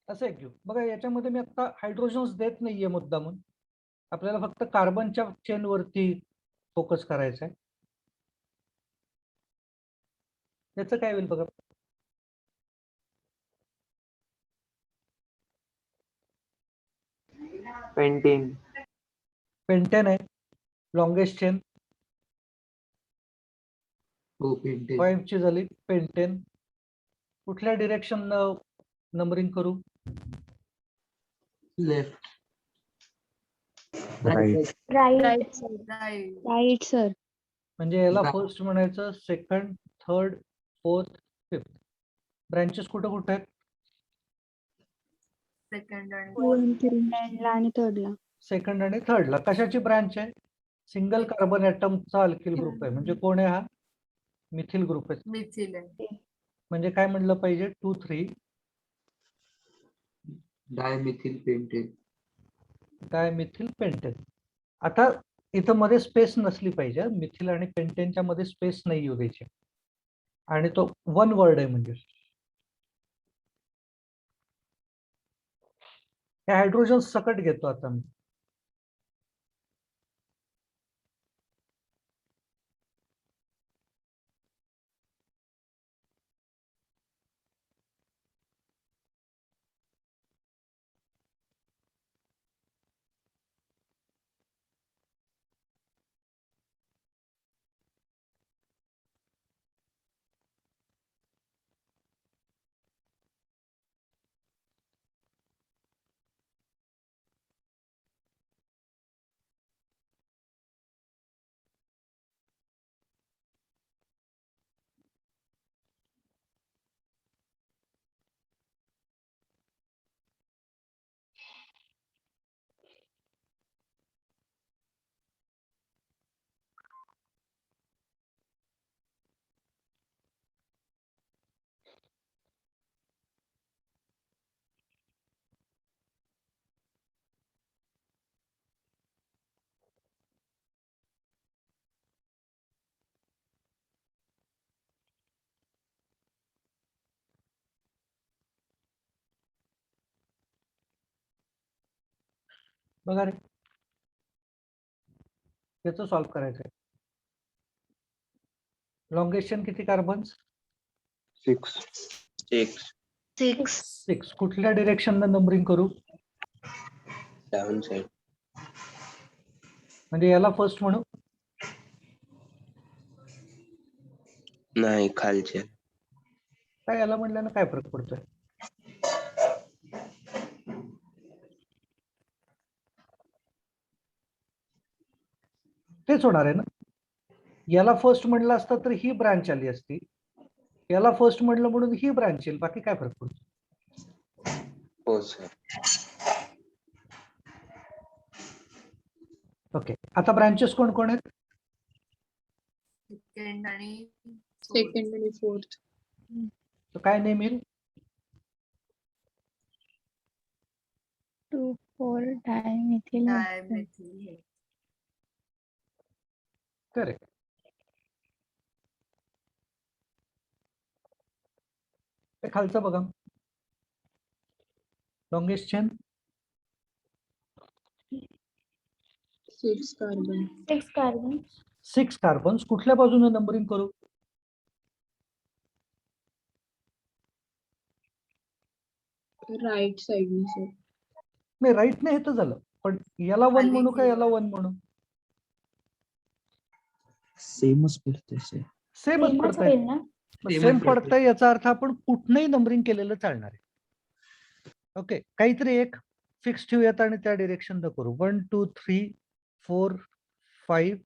असं एक घेऊ बघा. याच्यामध्ये मी आता हायड्रोजन्स देत नाहीये मुद्दामून, आपल्याला फक्त कार्बनच्या चेन वरती फोकस करायचा आहे. याचं काय होईल बघा, पेंटेन. पेंटेन आहे, लॉंगेस्ट चेन, हो पेंटेन 5 ची झाली पेंटेन. कुठल्या डिरेक्शन नंबरिंग करू? Left Right. Right. Right side. Right. Right sir. म्हणजे याला Right. फर्स्ट म्हणायचं, second, third, fourth, fifth. Branches कुठं कुठे आहेत? सेकंड आणि सेकंडला आणि थर्डला. सेकंड आणि थर्डला. कशाची ब्रँच आहे? सिंगल कार्बन ॲटमचा अल्किल ग्रुप आहे. म्हणजे कोण आहे हा? मिथिल ग्रुप आहे. मिथिल आहे. म्हणजे काय म्हणलं पाहिजे? 2, 3 डायमिथिल पेंटेन. Dimethyl pentane. आता इथं मध्ये स्पेस नसली पाहिजे. मिथिल आणि पेंटेनच्या मध्ये स्पेस नाही येऊ द्यायची. आणि तो वन वर्ड आहे म्हणजे. हे हायड्रोजन सकट घेतो आता मी. बघा रे, याचं सॉल्व्ह करायचं आहे. लॉंगेशन किती कार्बन्स? 6. 6. 6. कुठल्या डिरेक्शन नंबरिंग करू? Down side. म्हणजे याला फर्स्ट म्हणू. नाही खालचे. काय याला म्हणल्यानं काय फरक पडतोय? तेच होणार आहे ना. याला फर्स्ट म्हणलं असतं तर ही ब्रांच आली असती. याला फर्स्ट म्हणलं म्हणून ही ब्रांच येईल. बाकी काय फरक पडतो? हो सर. ओके. आता ब्रांचेस कोण कोण आहेत? सेकंड आणि सेकंड आणि फोर्थ. तर काय नेम येईल? 2, 4 डायमिथिल. डायमिथिल हे. करेक्ट. ते खालचं बघा. Longest chain 6 carbon. 6 carbon. 6 carbons. कुठल्या बाजूने नंबरिंग करू? Right साइडने sir. नाही, राईट नाही हे तर झालं. पण याला 1 खाली म्हणू का याला किंवा- 1 म्हणू? सेमच पडते सर. सेमच सेमच पडतंय. होईल ना? सेम पडतंय याचा अर्थ आपण कुठनंही नंबरिंग केलेलं चालणार आहे. ओके. काहीतरी एक फिक्स ठेवूयात आणि त्या डिरेक्शन करू. 1, 2, 3, 4, 5,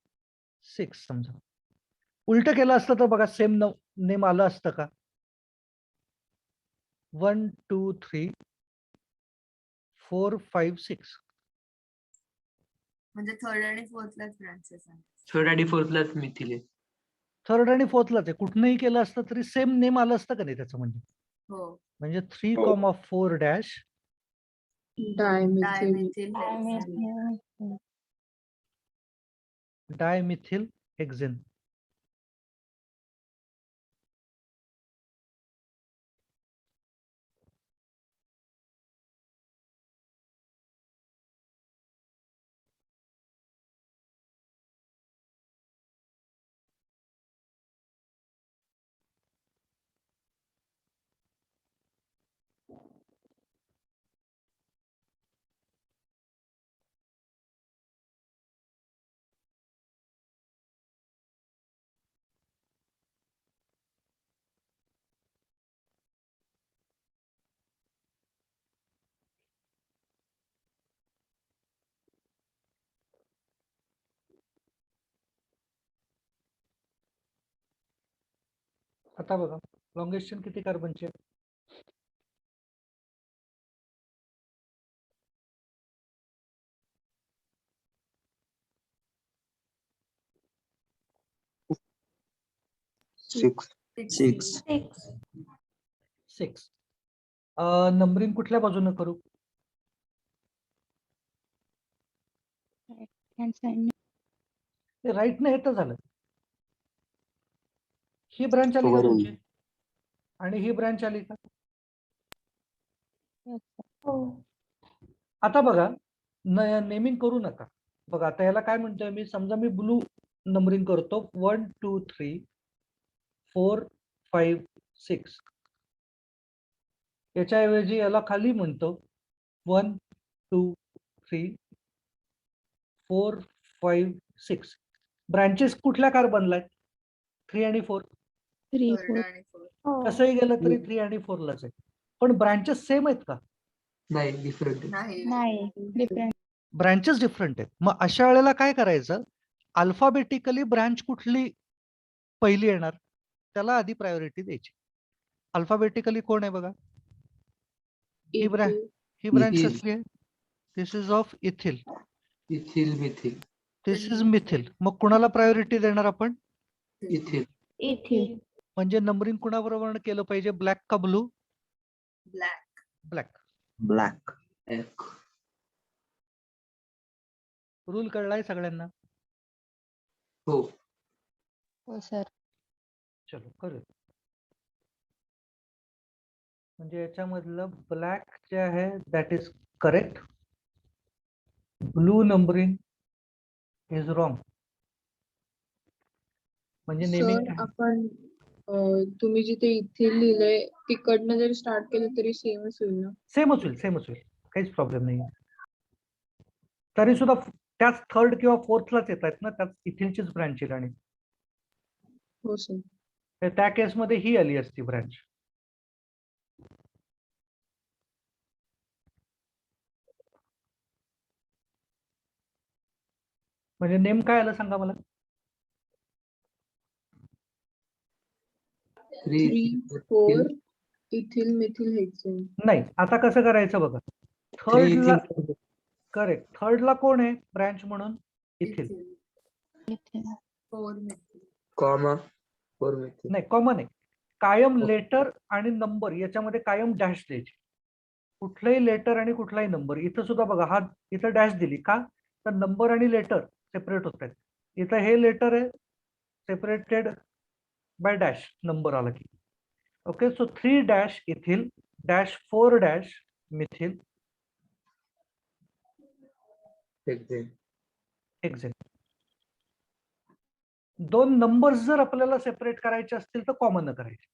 6 समजा. उलट केलं असतं तर बघा सेम नेम आलं असतं का? 1, 2, 3, 4, 5, 6. म्हणजे थर्ड आणि फोर्थलाच ब्रांचेस आहे. थर्ड आणि फोर्थलाच मिथिल आहे. थर्ड आणि फोर्थलाच आहे. कुठनंही केलं असतं तरी सेम नेम आलं असतं का नाही त्याचं म्हणजे? हो. म्हणजे 3, हो. 4 dash dimethyl. Dimethyl hexane. Dimethyl hexane. आता बघा लॉंगेस्ट चेन किती कार्बनची आहे? सिक्स. 6. 6. 6. नंबरिंग कुठल्या बाजूने करू? हँड साईड राईट ने हे तर झालं. ही ब्रांच आली का वरून. तुमची? आणि ही ब्रांच आली का? हो. आता बघा नेमिंग करू नका. बघा आता याला काय म्हणतोय मी, समजा मी ब्लू नंबरिंग करतो 1 2 3 4 5 6. याच्याऐवजी याला खाली म्हणतो 1 2 3 4 5 6. ब्रांचेस कुठल्या कार्बनला आहेत? 3 आणि 4. 3 थर्ड 4 आणि फोर्थ. हो. कसंही गेलं तरी 3 आणि 4 लाच आहे. पण ब्रांचेस सेम आहेत का? नाही डिफरंट आहे. नाही नाही डिफरंट ब्रांचेस डिफरंट आहेत. मग अशा वेळेला काय करायचं, अल्फाबेटिकली ब्रांच कुठली पहिली येणार त्याला आधी प्रायोरिटी द्यायची. अल्फाबेटिकली कोण आहे बघा? ही ब्रांच इथे ही ब्रांच इथिल. कसली आहे? This is of ethyl. Ethyl methyl. This is methyl. मग कुणाला प्रायोरिटी देणार आपण? इथिल. इथिल. म्हणजे नंबरिंग कुणाबरोबर केलं पाहिजे, ब्लॅक का ब्लू? ब्लॅक. ब्लॅक. ब्लॅक. एक. रूल कळलाय सगळ्यांना? हो. हो सर. चलो करू. म्हणजे याच्यामधलं ब्लॅक जे आहे that is correct. Blue numbering is wrong. म्हणजे नेमिंग सर आपण तुम्ही जिथे इथिल लिहिलंय तिकडनं जरी स्टार्ट केलं तरी सेमच होईल ना? सेमच होईल. काहीच प्रॉब्लेम नाही. तरी सुद्धा त्याच थर्ड किंवा फोर्थलाच येत आहेत ना, त्याच इथिलचीच ब्रांच आहे. आणि हो सर. त्या केसमध्ये ही आली असती ब्रांच. म्हणजे नेम काय आलं सांगा मला? 3 4 इथिल मिथिल हेक्सेन. नाही, आता कसं करायचं बघा. थर्डला करेक्ट. थर्डला कोण आहे ब्रांच म्हणून? इथिल. इथे फोर मिथिल. Comma 4 methyl. नाही, कॉमन आहे. कायम लेटर आणि नंबर याच्यामध्ये कायम डॅश द्यायचे. कुठलंही लेटर आणि कुठलाही नंबर. इथं सुद्धा बघा हा इथं डॅश दिली का, तर नंबर आणि लेटर सेपरेट होत आहेत. इथं हे लेटर आहे सेपरेटेड बाय डॅश, नंबर आला की. Okay, so 3 dash ethyl dash 4 dash methyl hexane. Hexane. 2 numbers जर आपल्याला सेपरेट करायचे असतील तर कॉमन करायचे.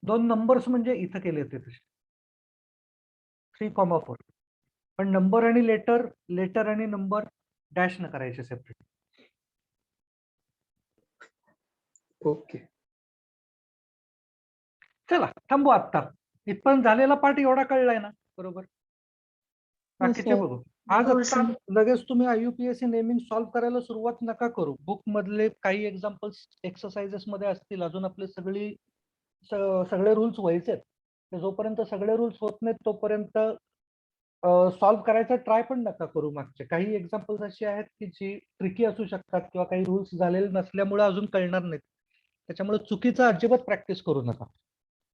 दोन नंबर्स म्हणजे इथं केले होते तसे 3,4. पण नंबर आणि लेटर आणि नंबर डॅश न करायचे सेपरेट. ओके. चला थांबू आता. इथपर्यंत झालेला पार्ट एवढा कळलाय ना? बरोबर. बाकीचे sir. बघू. आज हो, आता sir. लगेच तुम्ही IUPAC नेमिंग सॉल्व्ह करायला सुरुवात नका करू. बुक मधले काही एक्झाम्पल्स एक्सरसाइजेस मध्ये असतील. अजून आपले सगळे रूल्स व्हायचे आहेत. जोपर्यंत सगळे रूल्स होत नाहीत तोपर्यंत सॉल्व्ह करायचा ट्राय पण नका करू. मागचे काही एक्झाम्पल्स अशी आहेत की जी ट्रिकी असू शकतात किंवा काही रूल्स झालेले नसल्यामुळे अजून कळणार नाहीत. त्याच्यामुळे चुकीचं अजिबात प्रॅक्टिस करू नका.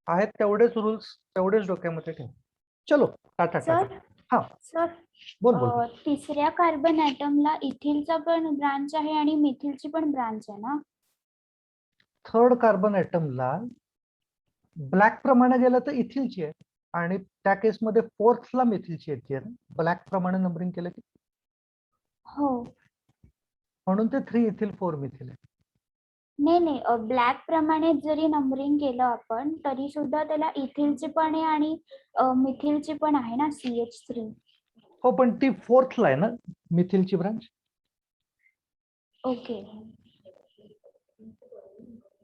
आहेत तेवढेच रूल्स तेवढेच डोक्यामध्ये ठेवा. चलो टाटा टाटा. सर हा सर बोल. तिसऱ्या कार्बन ॲटमला इथिलचा पण ब्रांच आहे आणि मिथिलची पण ब्रांच आहे ना? थर्ड कार्बन ॲटमला ब्लॅक प्रमाणे गेलं तर इथिलची आहे आणि त्या केसमध्ये फोर्थला मिथिलची येते. ब्लॅक प्रमाणे नंबरिंग केलं की हो. म्हणून ते 3 इथिल 4 मिथिल आहे. नाही ब्लॅक प्रमाणे जरी नंबरिंग केलं आपण तरी सुद्धा त्याला इथिलची पण आहे आणि मिथिलची पण आहे ना CH3. हो, पण ती फोर्थला आहे ना मिथिलची ब्रांच. ओके.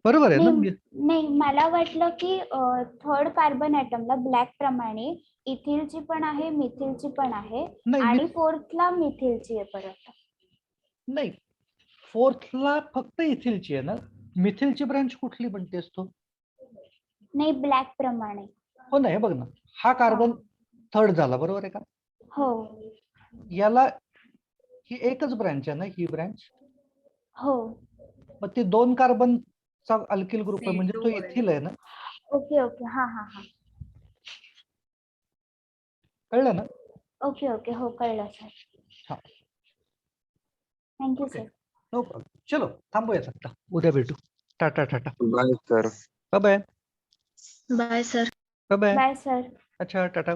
बरोबर आहे ना? नाही नाही, मला वाटलं की थर्ड कार्बन ॲटमला ब्लॅक प्रमाणे इथिलची पण आहे, मिथिलची पण आहे नाही आणि फोर्थला मिथिलची आहे परत. नाही, फोर्थला फक्त इथिलची आहे ना? मिथिलची ब्रँच कुठली म्हणतेस तू? नाही, ब्लॅक प्रमाणे. हो ना, हे बघ ना, हा कार्बन थर्ड झाला, बरोबर आहे का? हो याला ही एकच ब्रँच आहे ना, ही ब्रँच. हो. मग ती 2 कार्बनचा अल्किल ग्रुप आहे, म्हणजे तो C2 आहे. इथिल आहे ना? ओके ओके, हा हा हा. कळलं ना? ओके ओके, हो कळलं सर. हा. Thank you okay. Sir. No problem. चलो थांबूयात आता, उद्या भेटू. Tata tata. Bye sir. Bye bye. Bye sir. Bye bye. Bye sir. अच्छा, टाटा.